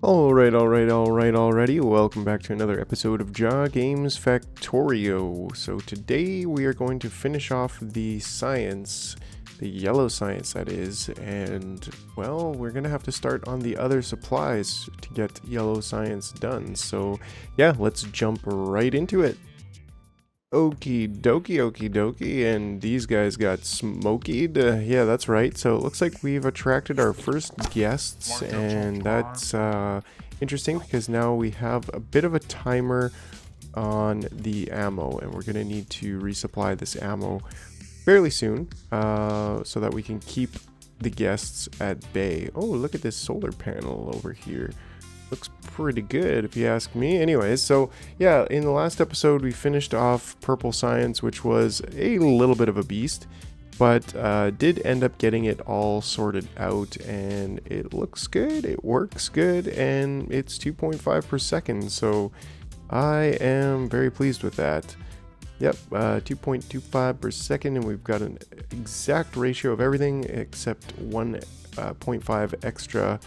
Alrighty. Welcome back to another episode of Jaw Games Factorio. So today we are going to finish off the science, the yellow science that is, and well, we're gonna have to start on the other supplies to get yellow science done. So yeah, let's jump right into it. Okie dokie, and these guys got smoked. Yeah, that's right. So it looks like we've attracted our first guests, and that's interesting because now we have a bit of a timer on the ammo, and we're going to need to resupply this ammo fairly soon so that we can keep the guests at bay. Oh, look at this solar panel over here. Looks pretty good if you ask me. Anyways, so yeah, in the last episode we finished off purple science, which was a little bit of a beast, but did end up getting it all sorted out, and it looks good, it works good, and it's 2.5 per second, so I am very pleased with that. Yep, 2.25 per second, and we've got an exact ratio of everything except 1.5 extra,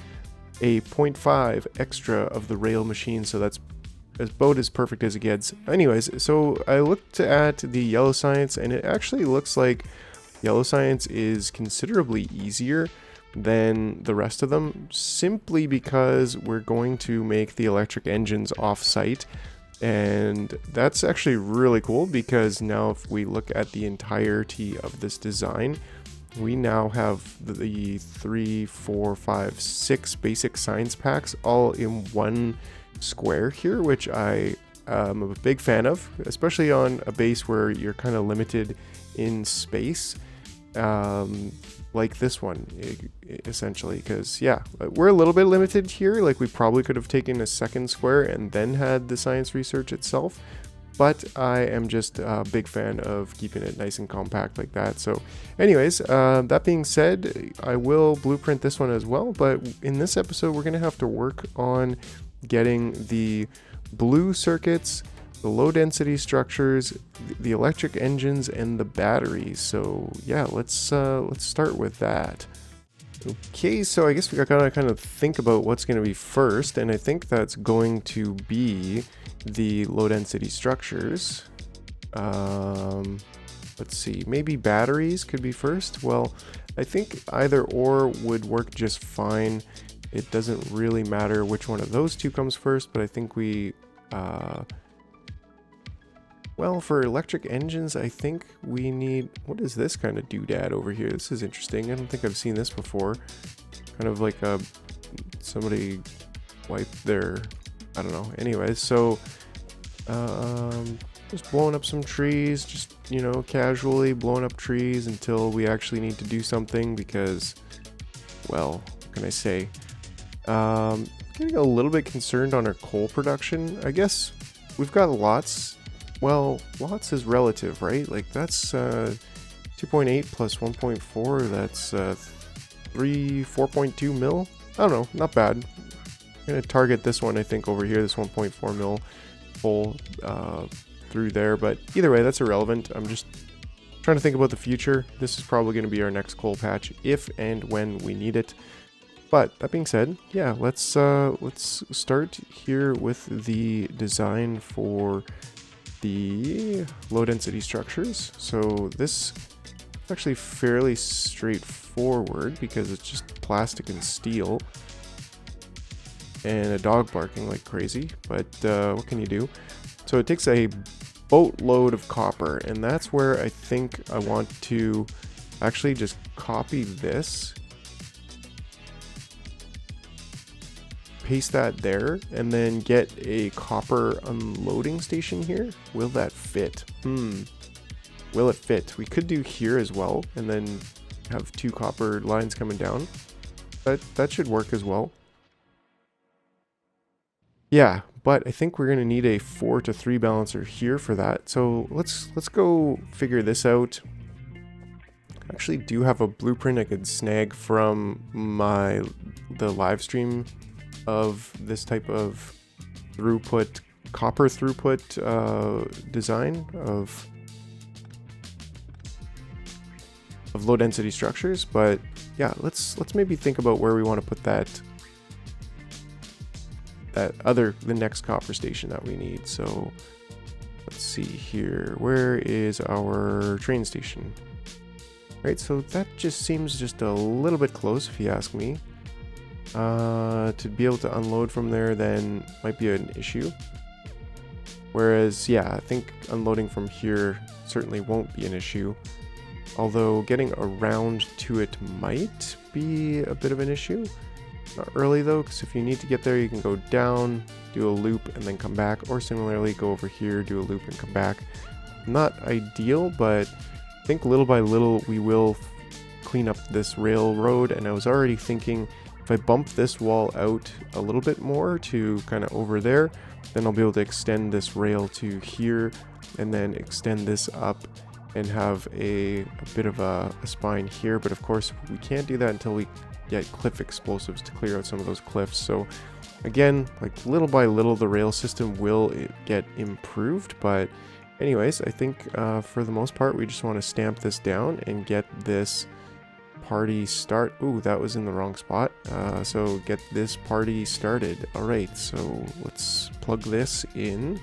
a 0.5 extra of the rail machine, so that's about as perfect as it gets. Anyways, so I looked at the yellow science, and it actually looks like yellow science is considerably easier than the rest of them, simply because we're going to make the electric engines off-site, and that's actually really cool because now if we look at the entirety of this design, we now have the 3, 4, 5, 6 basic science packs all in one square here, which I am a big fan of, especially on a base where you're kind of limited in space, like this one, essentially, because yeah, we're a little bit limited here. Like, we probably could have taken a second square and then had the science research itself, but I am just a big fan of keeping it nice and compact like that. So anyways, that being said, I will blueprint this one as well, but in this episode we're going to have to work on getting the blue circuits, the low density structures, the electric engines, and the batteries. So yeah, let's start with that. Okay, so I guess we gotta kind of think about what's going to be first, and I think that's going to be the low density structures. Let's see, maybe batteries could be first. Well, I think either or would work just fine. It doesn't really matter which one of those two comes first, but I think we well, for electric engines, I think we need... What is this kind of doodad over here? This is interesting. I don't think I've seen this before. Kind of like somebody wiped their... I don't know. Anyways, so just blowing up some trees, just, you know, casually blowing up trees until we actually need to do something because, well, what can I say? Getting a little bit concerned on our coal production. I guess we've got lots. Well, lots is relative, right? Like, that's 2.8 plus 1.4, that's 4.2 mil? I don't know, not bad. I'm going to target this one, I think, over here, this 1.4 mil hole through there, but either way, that's irrelevant. I'm just trying to think about the future. This is probably going to be our next coal patch, if and when we need it. But that being said, yeah, let's start here with the design for the low density structures. So this is actually fairly straightforward because it's just plastic and steel and a dog barking like crazy, but what can you do? So it takes a boatload of copper, and that's where I think I want to actually just copy this, paste that there, and then get a copper unloading station here. Will that fit? Will it fit? We could do here as well and then have 2 copper lines coming down. That should work as well. Yeah, but I think we're going to need a 4 to 3 balancer here for that. So let's go figure this out. I actually do have a blueprint I could snag from the live stream of this type of throughput, copper throughput design of low density structures. But yeah, let's maybe think about where we want to put that the next copper station that we need. So let's see here. Where is our train station? Right, so that just seems just a little bit close if you ask me. To be able to unload from there then might be an issue. Whereas, yeah, I think unloading from here certainly won't be an issue. Although getting around to it might be a bit of an issue. Not really though, because if you need to get there, you can go down, do a loop, and then come back. Or similarly, go over here, do a loop, and come back. Not ideal, but I think little by little we will clean up this railroad. And I was already thinking, if I bump this wall out a little bit more to kind of over there, then I'll be able to extend this rail to here, and then extend this up and have a bit of a spine here. But of course we can't do that until we get cliff explosives to clear out some of those cliffs. So again, like little by little the rail system will get improved. But anyways, I think for the most part we just want to stamp this down and get this party start. Ooh, that was in the wrong spot. So get this party started. All right, so let's plug this in.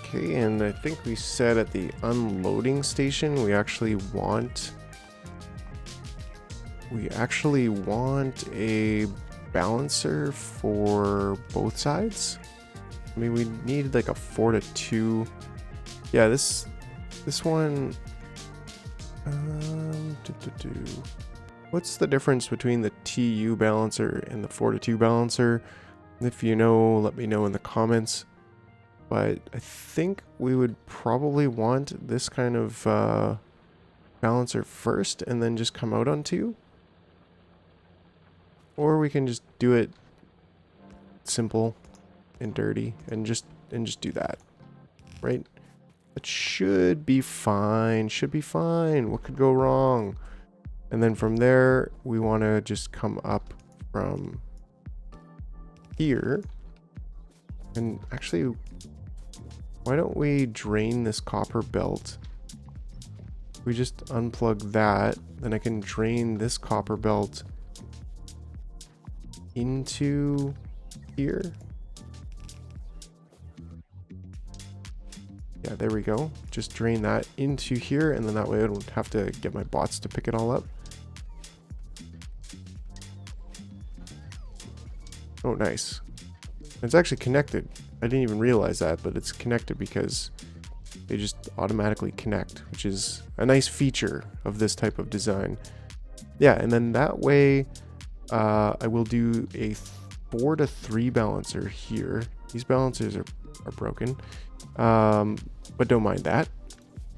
Okay, and I think we said at the unloading station we actually want a balancer for both sides. I mean, we need like a 4-2. Yeah, this one. What's the difference between the TU balancer and the 4-2 balancer? If you know, let me know in the comments. But I think we would probably want this kind of balancer first and then just come out on 2. Or we can just do it simple and dirty and just do that. Right? It should be fine. Should be fine. What could go wrong? And then from there, we want to just come up from here. And actually, why don't we drain this copper belt? We just unplug that, then I can drain this copper belt into here. Yeah, there we go. Just drain that into here, and then that way I don't have to get my bots to pick it all up. Oh, nice. It's actually connected. I didn't even realize that, but it's connected because they just automatically connect, which is a nice feature of this type of design. Yeah, and then that way I will do a 4-3 balancer here. These balancers are broken, but don't mind that.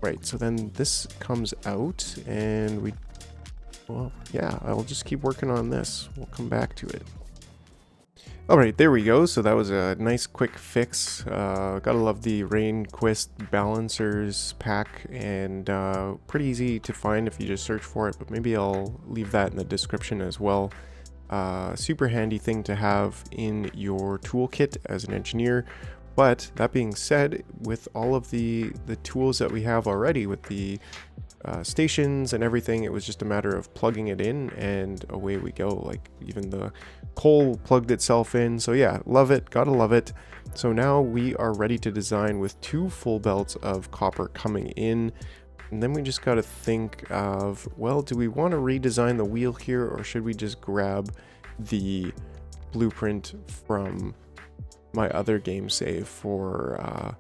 Right, so then this comes out and well, yeah, I'll just keep working on this. We'll come back to it. Alright, there we go. So that was a nice quick fix. Gotta love the Rainquist Balancers pack, and pretty easy to find if you just search for it, but maybe I'll leave that in the description as well. Super handy thing to have in your toolkit as an engineer. But that being said, with all of the tools that we have already, with the stations and everything, it was just a matter of plugging it in and away we go. Like even the coal plugged itself in. So yeah, love it, gotta love it. So now we are ready to design with 2 full belts of copper coming in. And then we just got to think of, well, do we want to redesign the wheel here, or should we just grab the blueprint from my other game save for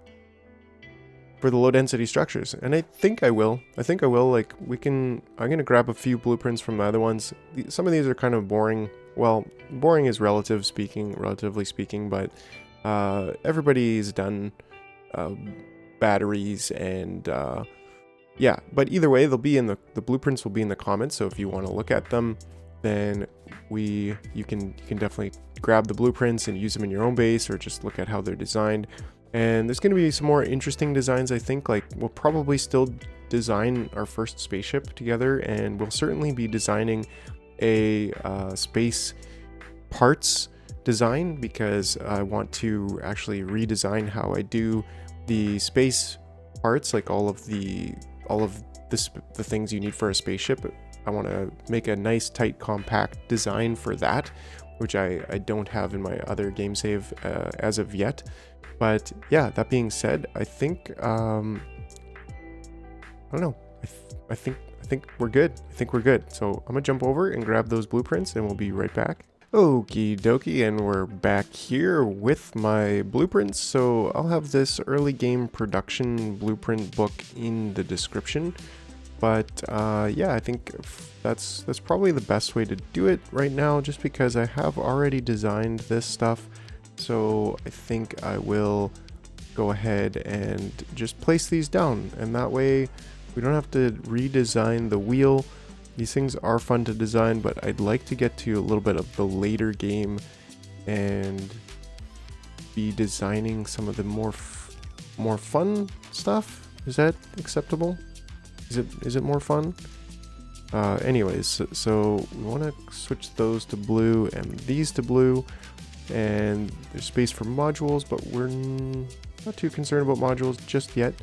the low density structures? And I think I will. Like I'm going to grab a few blueprints from the other ones. Some of these are kind of boring. Well, boring is relatively speaking, but everybody's done batteries and yeah, but either way, they'll be in the blueprints will be in the comments. So if you want to look at them, then you can definitely grab the blueprints and use them in your own base, or just look at how they're designed. And there's going to be some more interesting designs, I think. Like we'll probably still design our first spaceship together, and we'll certainly be designing a space parts design, because I want to actually redesign how I do the space parts, like all of the things you need for a spaceship. I want to make a nice, tight, compact design for that, which I don't have in my other game save as of yet. But yeah, that being said, I think I don't know. I think we're good. I think we're good. So I'm gonna jump over and grab those blueprints, and we'll be right back. Okie dokie, and we're back here with my blueprints. So I'll have this early game production blueprint book in the description. But yeah, I think that's probably the best way to do it right now, just because I have already designed this stuff. So I think I will go ahead and just place these down, and that way we don't have to redesign the wheel. These things are fun to design, but I'd like to get to a little bit of the later game and be designing some of the more fun stuff. Is that acceptable? Is it more fun? Anyways, so we want to switch those to blue and these to blue, and there's space for modules, but we're not too concerned about modules just yet.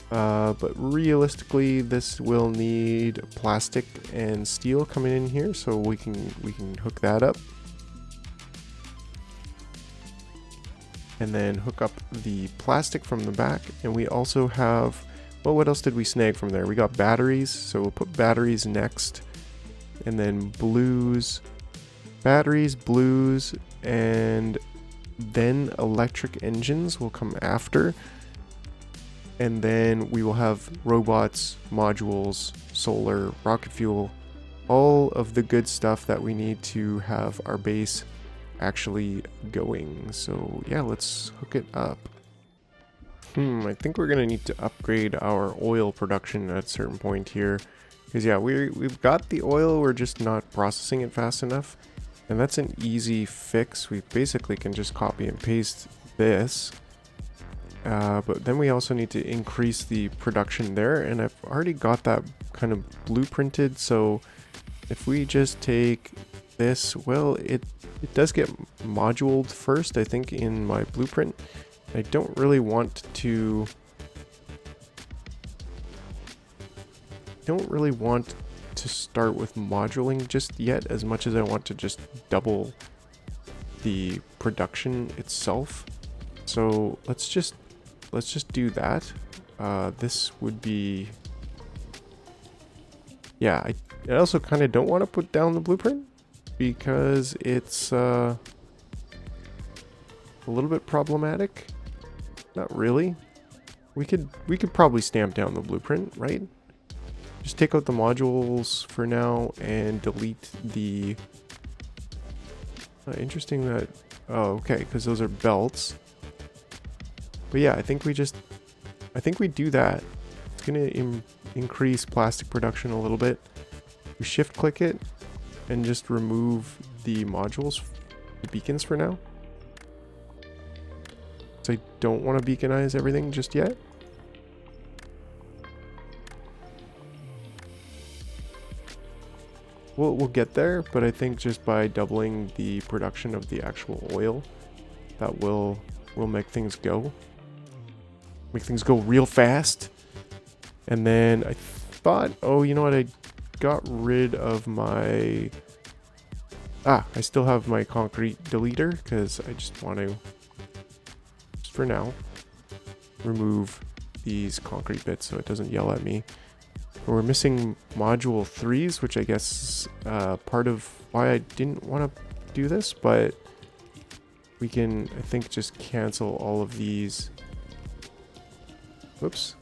But realistically, this will need plastic and steel coming in here, so we can hook that up, and then hook up the plastic from the back. And we also have, well, what else did we snag from there? We got batteries, so we'll put batteries next, and then blues, batteries, blues, and then electric engines will come after. And then we will have robots, modules, solar, rocket fuel, all of the good stuff that we need to have our base actually going. So yeah, let's hook it up. I think we're gonna need to upgrade our oil production at a certain point here, because yeah, we've got the oil, we're just not processing it fast enough, and that's an easy fix. We basically can just copy and paste this, but then we also need to increase the production there, and I've already got that kind of blueprinted. So if we just take this, well, it does get moduled first, I think, in my blueprint. I don't really want to start with modulating just yet, as much as I want to just double the production itself. So let's just do that. This would be, yeah, I also kind of don't want to put down the blueprint because it's a little bit problematic. Not really. We could probably stamp down the blueprint, right? Just take out the modules for now and delete the... interesting that... oh, okay, because those are belts. But yeah, I think we do that. It's going to increase plastic production a little bit. We shift click it and just remove the modules, the beacons for now. So I don't want to beaconize everything just yet. We'll get there, but I think just by doubling the production of the actual oil, that will make things go. Make things go real fast. And then I thought, oh, you know what? I got rid of my... I still have my concrete deleter because I just want to, for now, remove these concrete bits so it doesn't yell at me. We're missing module 3s, which I guess is part of why I didn't want to do this, but we can, I think, just cancel all of these. Whoops.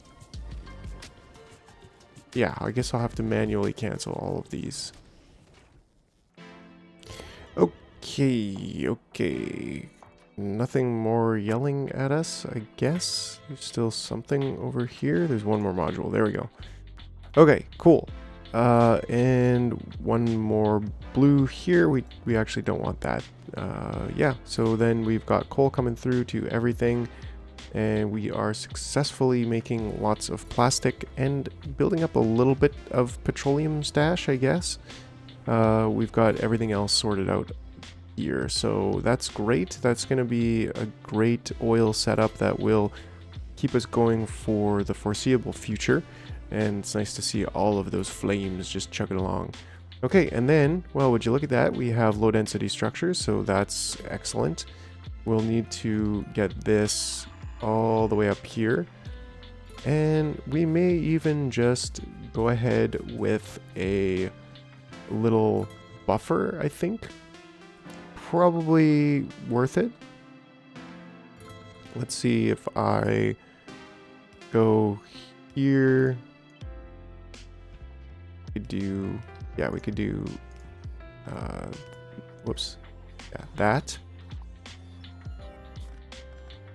Yeah, I guess I'll have to manually cancel all of these. Okay. Nothing more yelling at us, I guess. There's still something over here. There's one more module. There we go. Okay, cool. And one more blue here. We actually don't want that. Yeah, so then we've got coal coming through to everything. And we are successfully making lots of plastic and building up a little bit of petroleum stash, I guess. We've got everything else sorted out here, so that's great. That's going to be a great oil setup that will keep us going for the foreseeable future. And it's nice to see all of those flames just chugging along. Okay, and then, well, would you look at that? We have low density structures, so that's excellent. We'll need to get this all the way up here. And we may even just go ahead with a little buffer, I think. Probably worth it. Let's see if I go here. We could do, yeah, we could do, whoops, yeah, that.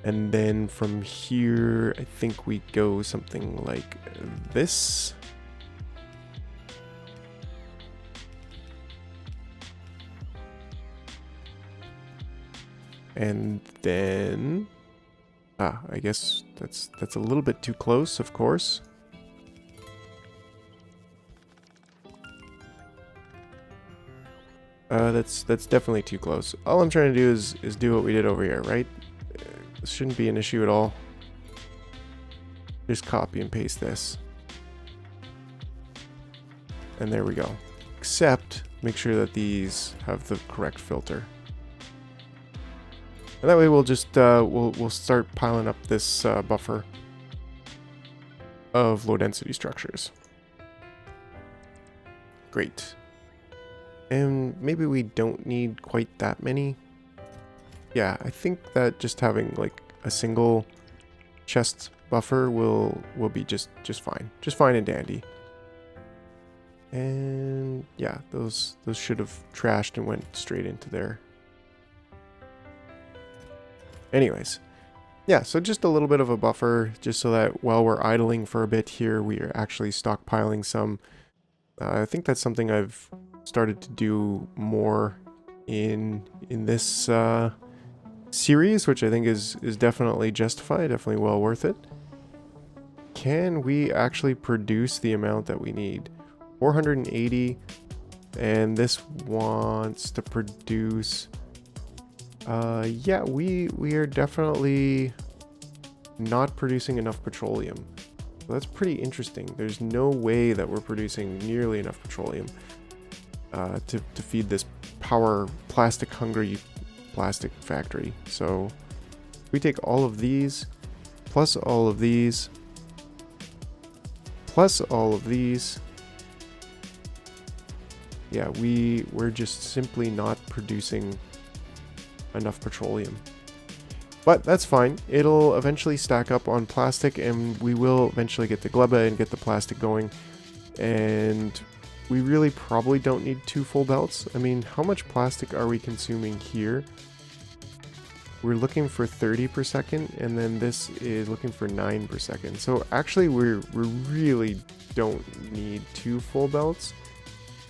And then from here, I think we go something like this. And then, I guess that's a little bit too close, of course. That's definitely too close. All I'm trying to do is do what we did over here, right? This shouldn't be an issue at all. Just copy and paste this. And there we go. Except, make sure that these have the correct filter. And that way we'll just, we'll start piling up this buffer of low density structures. Great. And maybe we don't need quite that many. Yeah, I think that just having like a single chest buffer will be just fine. Just fine and dandy. And yeah, those should have trashed and went straight into there. Anyways, yeah, so just a little bit of a buffer, just so that while we're idling for a bit here, we are actually stockpiling some. I think that's something I've started to do more in this series, which I think is definitely justified, definitely well worth it. Can we actually produce the amount that we need? 480, and this wants to produce. Yeah, we are definitely not producing enough petroleum. So that's pretty interesting. There's no way that we're producing nearly enough petroleum to feed this power plastic hungry plastic factory. So we take all of these, plus all of these, plus all of these. Yeah, we're just simply not producing enough petroleum. But that's fine. It'll eventually stack up on plastic, and we will eventually get the gleba and get the plastic going. And we really probably don't need 2 full belts. I mean, how much plastic are we consuming here? We're looking for 30 per second, and then this is looking for 9 per second. So actually, we really don't need 2 full belts.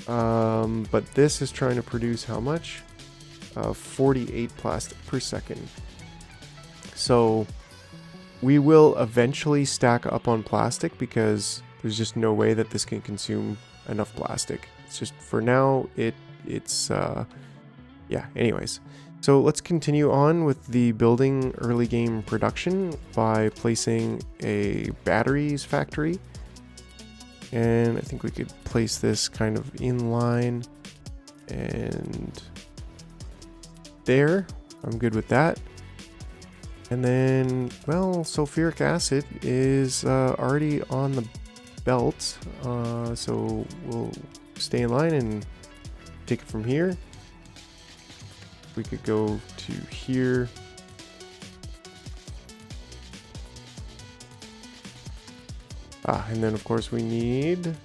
But this is trying to produce how much? 48 plastic per second. So we will eventually stack up on plastic because there's just no way that this can consume enough plastic. It's just for now, it's yeah, anyways. So let's continue on with the building early game production by placing a batteries factory. And I think we could place this kind of in line and there. I'm good with that. And then, well, sulfuric acid is already on the belt, so we'll stay in line and take it from here. We could go to here. And then of course we need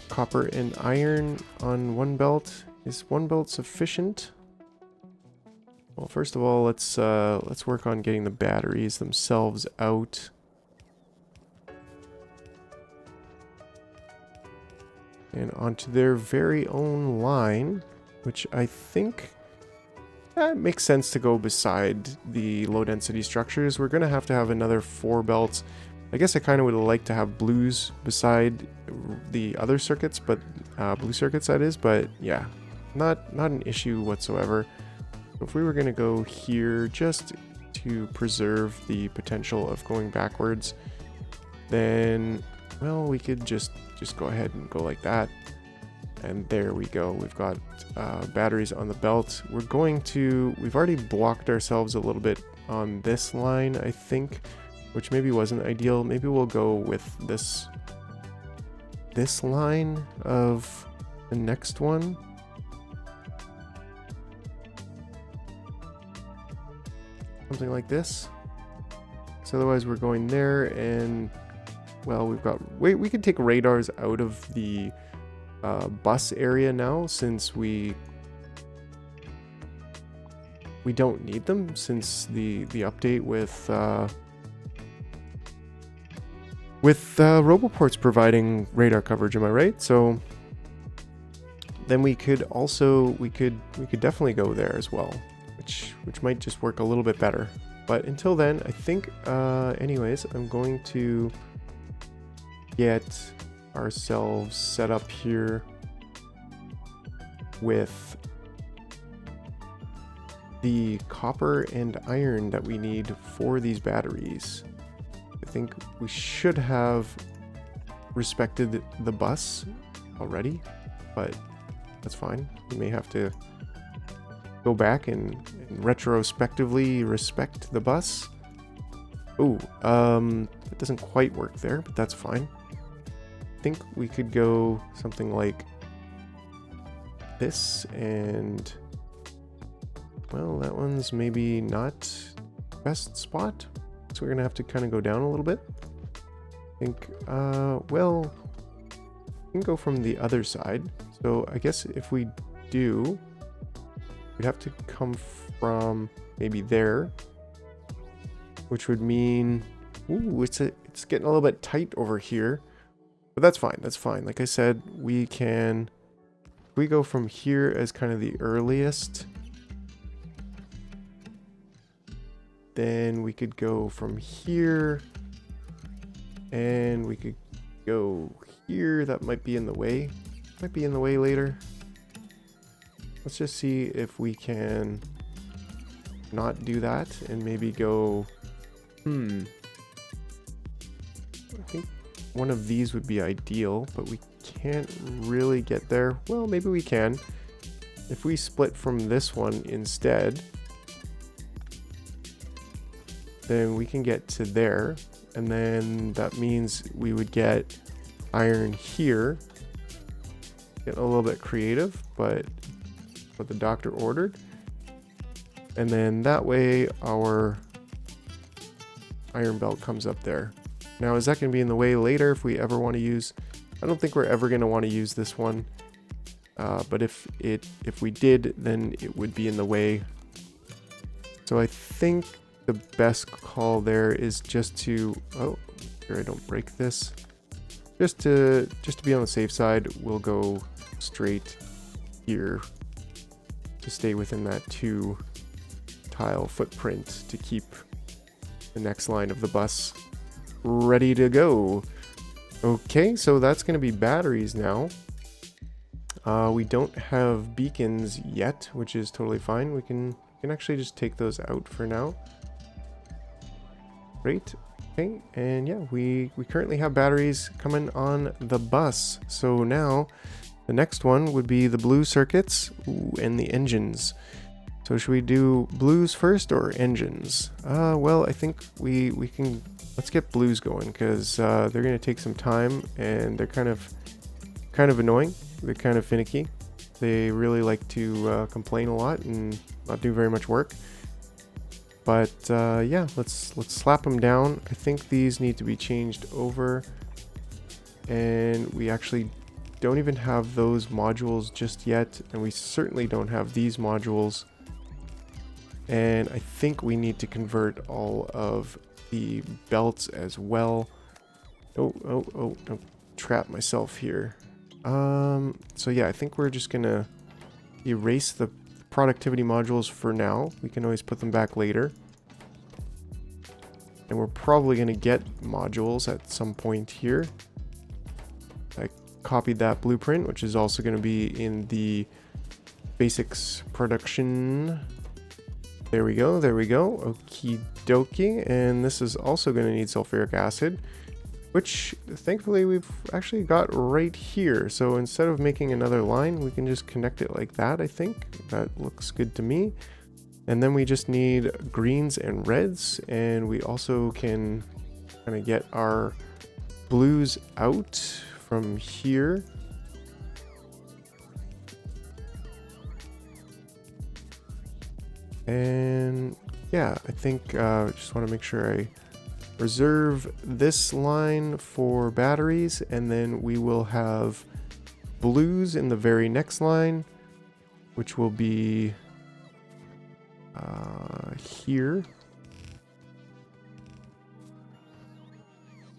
copper and iron on one belt. Is one belt sufficient? Well, first of all, let's work on getting the batteries themselves out. And onto their very own line, which I think makes sense to go beside the low density structures. We're gonna have to have another 4 belts. I guess I kind of would like to have blues beside the other circuits, but blue circuits that is, but yeah, not an issue whatsoever. If we were gonna go here just to preserve the potential of going backwards, then, well, we could just go ahead and go like that. And there we go. We've got batteries on the belt. We've already blocked ourselves a little bit on this line, I think, which maybe wasn't ideal. Maybe we'll go with this line of the next one. Something like this. So otherwise we're going there, and well, we could take radars out of the bus area now, since we don't need them, since the update with Roboport's providing radar coverage. Am I right? So then we could definitely go there as well, which might just work a little bit better. But until then, I think anyways, I'm going to get ourselves set up here with the copper and iron that we need for these batteries. I think we should have respected the bus already, but that's fine. We may have to go back and retrospectively respect the bus. Oh, it doesn't quite work there, but that's fine. I think we could go something like this, and well, that one's maybe not best spot, so we're gonna have to kind of go down a little bit. I think well, we can go from the other side. So I guess if we do, we'd have to come from maybe there, which would mean, ooh, it's getting a little bit tight over here, but that's fine. That's fine. Like I said, we go from here as kind of the earliest, then we could go from here, and we could go here. That might be in the way. Might be in the way later. Let's just see if we can not do that and maybe go, I think one of these would be ideal, but we can't really get there. Well, maybe we can. If we split from this one instead, then we can get to there, and then that means we would get iron here. Get a little bit creative, but what the doctor ordered, and then that way our iron belt comes up there. Now, is that going to be in the way later if we ever want to use? I don't think we're ever going to want to use this one, but if we did, then it would be in the way. So I think the best call there is just to, oh, here, I don't break this. Just to be on the safe side, we'll go straight here to stay within that 2 tile footprint to keep the next line of the bus ready to go. Okay, so that's going to be batteries now. We don't have beacons yet, which is totally fine. We can actually just take those out for now. Great. Okay, and yeah, we currently have batteries coming on the bus. So now the next one would be the blue circuits and the engines. So should we do blues first or engines? Well, I think we can, let's get blues going, because they're going to take some time, and they're kind of annoying. They're kind of finicky. They really like to complain a lot and not do very much work. But yeah, let's slap them down. I think these need to be changed over, and we actually don't even have those modules just yet, and we certainly don't have these modules. And I think we need to convert all of the belts as well. Oh, don't trap myself here. So yeah, I think we're just gonna erase the productivity modules for now. We can always put them back later. And we're probably gonna get modules at some point here. I copied that blueprint, which is also gonna be in the basics production There we go, there we go. Okie dokie. And this is also going to need sulfuric acid, which thankfully we've actually got right here. So instead of making another line, we can just connect it like that, I think. That looks good to me. And then we just need greens and reds, and we also can kind of get our blues out from here. And yeah, I think just want to make sure I reserve this line for batteries, and then we will have blues in the very next line, which will be here.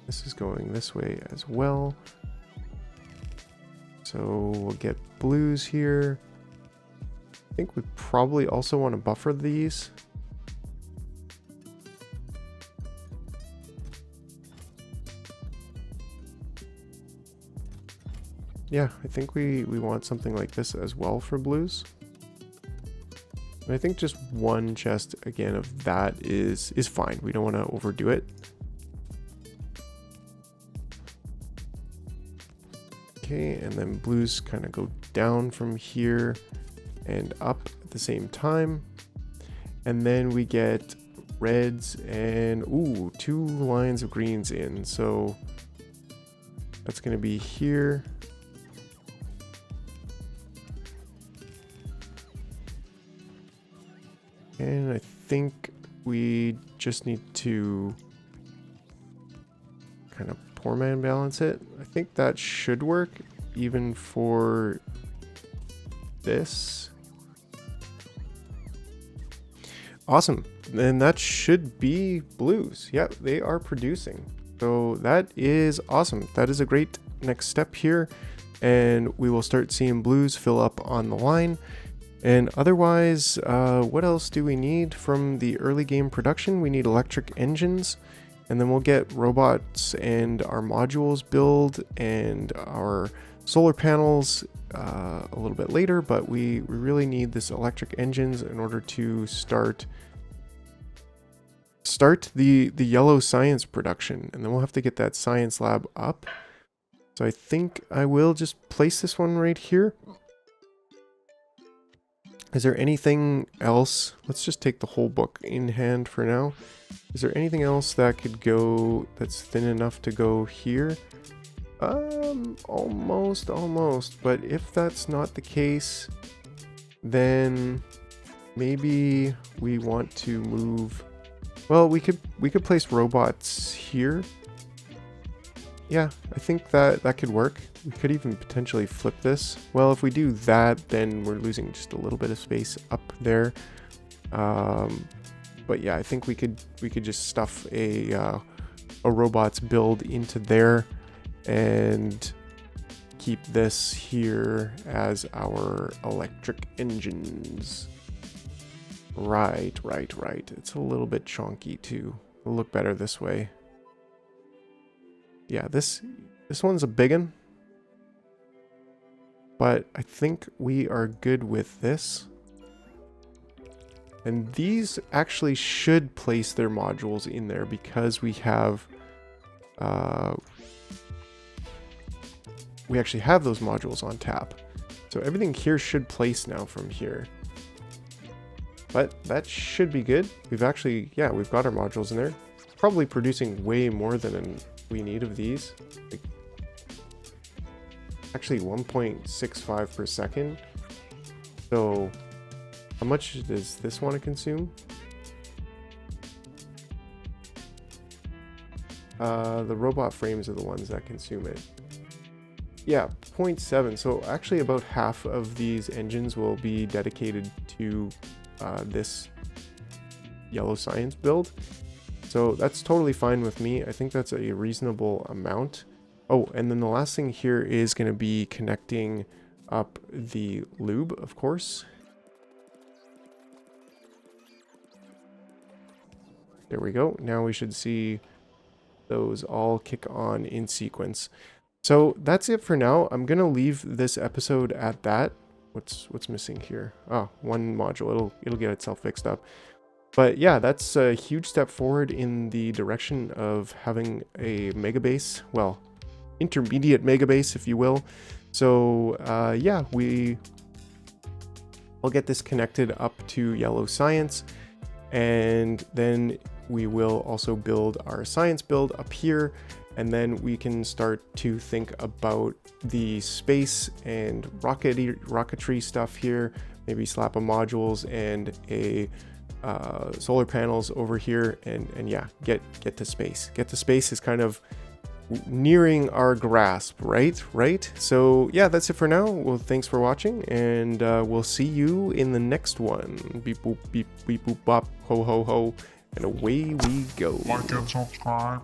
This is going this way as well. So we'll get blues here. I think we probably also want to buffer these. Yeah, I think we want something like this as well for blues. And I think just one chest again of that is fine. We don't want to overdo it. Okay, and then blues kind of go down from here and up at the same time. And then we get reds and ooh, 2 lines of greens in. So that's going to be here. And I think we just need to kind of poor man balance it. I think that should work even for this. Awesome. And that should be blues. Yeah, they are producing. So that is awesome. That is a great next step here. And we will start seeing blues fill up on the line. And otherwise, what else do we need from the early game production? We need electric engines. And then we'll get robots and our modules build and our solar panels a little bit later, but we really need this electric engines in order to start the yellow science production, and then we'll have to get that science lab up. So I think I will just place this one right here. Is there anything else? Let's just take the whole book in hand for now. Is there anything else that could go that's thin enough to go here? Almost, but if that's not the case, then maybe we want to move. Well, we could place robots here. Yeah, I think that could work. We could even potentially flip this. Well, if we do that, then we're losing just a little bit of space up there. But yeah, I think we could just stuff a robots build into there and keep this here as our electric engines. Right. It's a little bit chunky too. It'll look better this way. Yeah, this one's a big one. But I think we are good with this. And these actually should place their modules in there because we have we actually have those modules on tap. So everything here should place now from here. But that should be good. We've actually, yeah, we've got our modules in there. Probably producing way more than we need of these. Like, actually 1.65 per second. So how much does this want to consume? The robot frames are the ones that consume it. Yeah, 0.7. So actually about half of these engines will be dedicated to this yellow science build. So that's totally fine with me. I think that's a reasonable amount. Oh, and then the last thing here is going to be connecting up the lube, of course. There we go. Now we should see those all kick on in sequence. So that's it for now. I'm going to leave this episode at that. What's missing here? Oh, one module. It'll get itself fixed up. But yeah, that's a huge step forward in the direction of having a mega base, well, intermediate mega base, if you will. So yeah, we'll get this connected up to yellow science, and then we will also build our science build up here, and then we can start to think about the space and rocketry stuff here. Maybe slap a modules and a solar panels over here, and yeah, get to space. Get to space is kind of nearing our grasp, right? So yeah, that's it for now. Well, thanks for watching, and we'll see you in the next one. Beep boop beep beep boop bop, ho ho ho, and away we go. Like and subscribe.